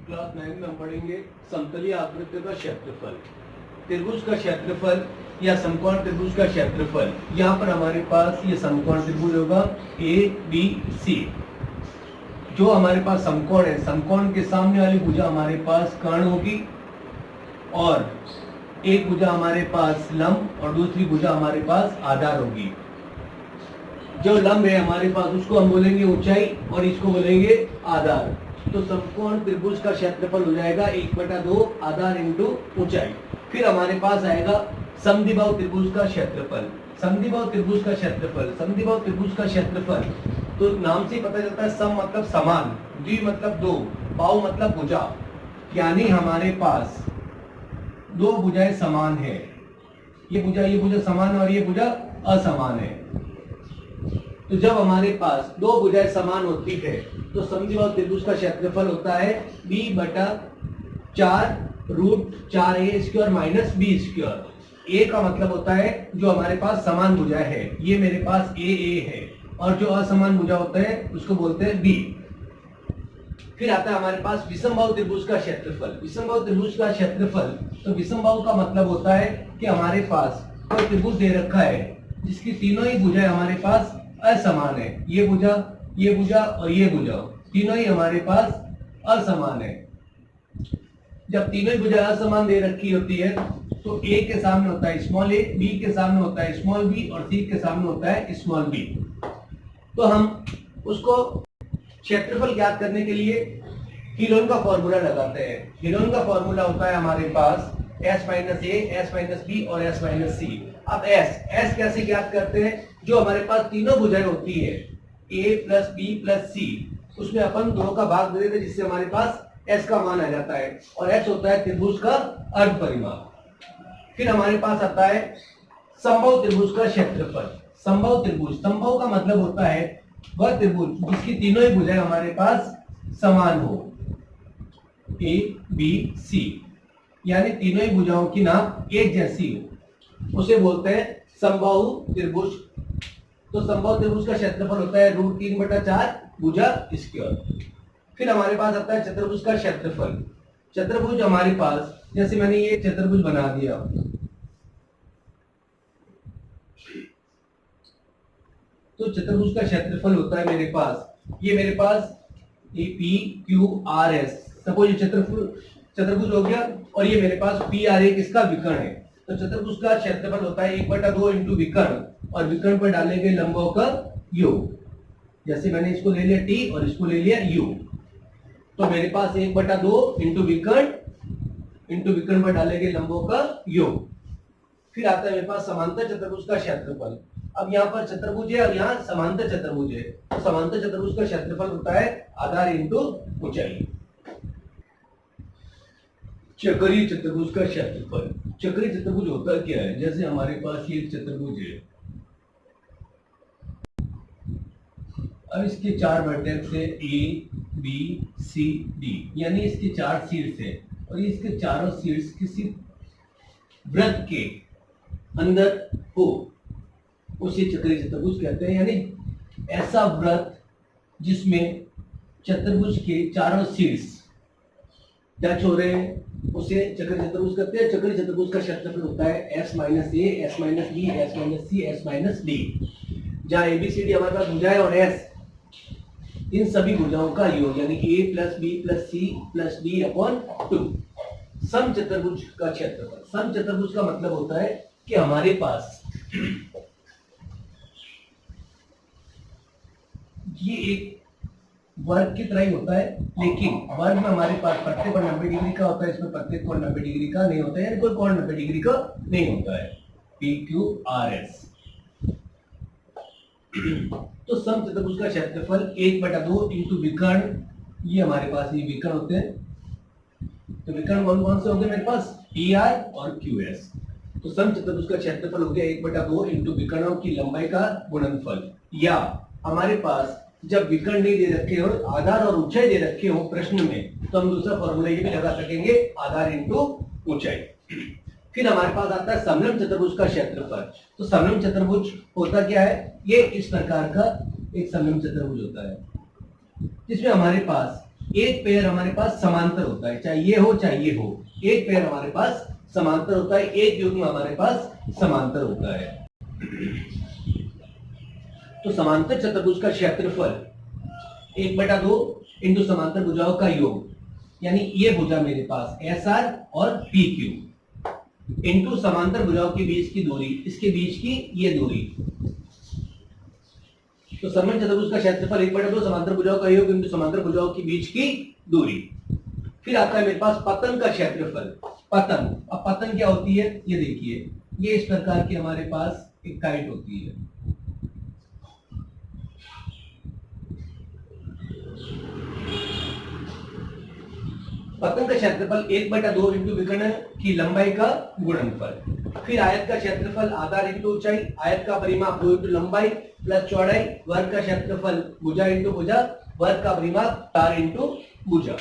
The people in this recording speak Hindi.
क्लास 9 में हम पढ़ेंगे समतलीय आकृति का क्षेत्रफल। त्रिभुज का क्षेत्रफल या समकोण त्रिभुज का क्षेत्रफल। यहाँ पर हमारे पास ये समकोण त्रिभुज होगा ए बी सी। जो हमारे पास समकोण है, समकोण के सामने वाली भुजा हमारे पास कर्ण होगी और एक भुजा हमारे पास लंब और दूसरी भुजा हमारे पास आधार होगी। जो लंब है हमारे पास उसको हम बोलेंगे ऊंचाई और इसको बोलेंगे आधार। तो समकोण त्रिभुज का क्षेत्रफल हो जाएगा 1/2 आधार इंटू ऊंचाई। फिर हमारे पास आएगा समद्विबाहु त्रिभुज का क्षेत्रफल। समद्विबाहु त्रिभुज का क्षेत्रफल, समद्विबाहु त्रिभुज का क्षेत्रफल तो नाम से पता चलता है, सम मतलब समान, द्वि मतलब दो, बाहु मतलब भुजा, यानी हमारे पास दो भुजाएं समान है। ये भुजा समान और ये भुजा असमान है। तो जब हमारे पास दो भुजाएं समान होती है तो समद्विबाहु त्रिभुज का क्षेत्रफल होता है b/4√4a² माइनस b²। a का मतलब होता है जो हमारे पास समान भुजाएं है, ये मेरे पास a है, और जो असमान भुजा होता है उसको बोलते हैं b। फिर आता है हमारे पास विषमबाहु त्रिभुज का क्षेत्रफल। विषमबाहु त्रिभुज का क्षेत्रफल, तो विषमबाहु का मतलब होता है कि हमारे पास कोई त्रिभुज दे रखा है जिसकी तीनों ही भुजाएं हमारे पास असमान है। ये भुजा और ये भुजा तीनों ही हमारे पास असमान है। जब तीनों ही भुजाएं असमान दे रखी होती है तो a के सामने होता है स्मॉल a, b के सामने होता है स्मॉल b और c के सामने होता है स्मॉल b। तो हम उसको क्षेत्रफल ज्ञात करने के लिए हीलोन का फॉर्मूला लगाते हैं। हीलोन का फॉर्मूला होता है हमारे पास s - a, s - b और s - c। अब s कैसे ज्ञात करते हैं? जो हमारे पास तीनों भुजाएं होती है a + b + c, उसमें अपन 2 का भाग दे देते हैं जिससे हमारे पास s का मान आ जाता है, और s होता है त्रिभुज का अर्ध परिमाप। फिर हमारे पास आता है समबाहु त्रिभुज का क्षेत्रफल। समबाहु त्रिभुज, समबाहु का मतलब होता है वह त्रिभुज जिसकी तीनों ही भुजाएं हमारे पास समान हो, a b c, यानी तीनों ही भुजाओं की नाप एक जैसी हो, उसे बोलते हैं समबाहु त्रिभुज। तो समबाहु त्रिभुज का क्षेत्रफल होता है √3/4 भुजा स्क्वायर। फिर हमारे पास आता है चतुर्भुज का क्षेत्रफल। चतुर्भुज हमारे पास, जैसे मैंने ये चतुर्भुज बना दिया, तो चतुर्भुज का क्षेत्रफल होता है मेरे पास, ये मेरे पास ये PQRS, सपोज ये चतुर्भुज हो गया, और ये मेरे पास PR किसका विकर्ण है। तो चतुर्भुज का क्षेत्रफल होता है 1/2 इंटू विकर्ण, और विकर्ण पर डाले गए लंबों का योग। जैसे मैंने इसको ले लिया T और इसको ले लिया U, तो मेरे पास 1/2 इंटू विकर्ण पर डाले गए लंबों का योग। फिर आता है मेरे पास समांतर चतुर्भुज का क्षेत्रफल। अब यहाँ पर चतुर्भुज है और यहाँ समांतर चतुर्भुज है, तो समांतर चतुर्भुज का क्षेत्रफल होता है आधार इंटू ऊंचाई। चक्रीय चतुर्भुज का क्षेत्रफल। चक्रीय चतुर्भुज होता क्या है? जैसे हमारे पास ये चतुर्भुज है, अब इसके 4 वर्टेक्स है A B C D, यानी इसके 4 शीर्ष है, और इसके चारों शीर्ष किसी वृत्त के अंदर हो, उसे चक्रीय चतुर्भुज कहते हैं। यानी ऐसा वृत्त जिसमें चतुर्भुज के चारों शीर्ष टच हो रहे हैं उसे चक्रीय चतुर्भुज कहते हैं। चक्रीय चतुर्भुज का क्षेत्रफल होता है s - a, s - b, s - c, s - d। जहाँ ABCD हमारे पास भुजाएं और s, इन सभी भुजाओं का योग, यानी a + b + c + d/2। सम चतुर्भुज का क्षेत्रफल। सम चतुर्भुज का मतलब होता है कि हमारे पास ये एक वर्ग की तरह ही होता है, लेकिन वर्ग में हमारे पास प्रत्येक कोण 90 डिग्री का होता है, इसमें प्रत्येक कोण 90 डिग्री का नहीं होता है, कोई कोण 90 डिग्री का नहीं होता है। PQRS। तो सम चतुर्भुज का क्षेत्रफल 1/2 इंटू विकर्ण, ये हमारे पास ये विकर्ण होते हैं। तो विकर्ण कौन कौन से होंगे मेरे पास? PR और QS। तो सम चतुर्भुज का क्षेत्रफल हो गया 1/2 इंटू विकर्णों की लंबाई का गुणनफल। या हमारे पास जब विकर्ण नहीं दे रखे हो, आधार और ऊंचाई दे रखे हो प्रश्न में, तो हम दूसरा फॉर्मूला ये भी लगा सकेंगे, आधार इंटू ऊंचाई। फिर हमारे पास आता है समलंब चतुर्भुज का क्षेत्रफल। तो समलंब चतुर्भुज होता क्या है? ये इस प्रकार का एक समलंब चतुर्भुज होता है जिसमें हमारे पास एक पेयर हमारे पास समांतर होता है, चाहे ये हो चाहे ये हो, एक पेयर हमारे पास समांतर होता है, एक युग्म हमारे पास समांतर होता है। तो समांतर चतुर्भुज का क्षेत्रफल 1/2 इंटू समांतर भुजाओं का योग, यानी ये भुजा मेरे पास SR और PQ इंटू समांतर भुजाओं के बीच की दूरी, इसके बीच की ये दूरी। तो सममित चतुर्भुज का क्षेत्रफल 1/2 समांतर भुजाओं का योग इंटू समांतर भुजाओं के बीच की दूरी। फिर आता है मेरे पास पतन का क्षेत्रफल। पतन, अब पतन क्या होती है ये देखिए, ये इस प्रकार की हमारे पास एक काइट होती है। पतन का क्षेत्रफल 1/2 इंटू विकर्ण की लंबाई का गुणनफल। फिर आयत का क्षेत्रफल आधार इंटू ऊंचाई, आयत का परिमाप 2 इंटू लंबाई प्लस चौड़ाई, वर्ग का क्षेत्रफल भुजा इंटू भुजा, वर्ग का परिमाप 4 इंटू भुजा।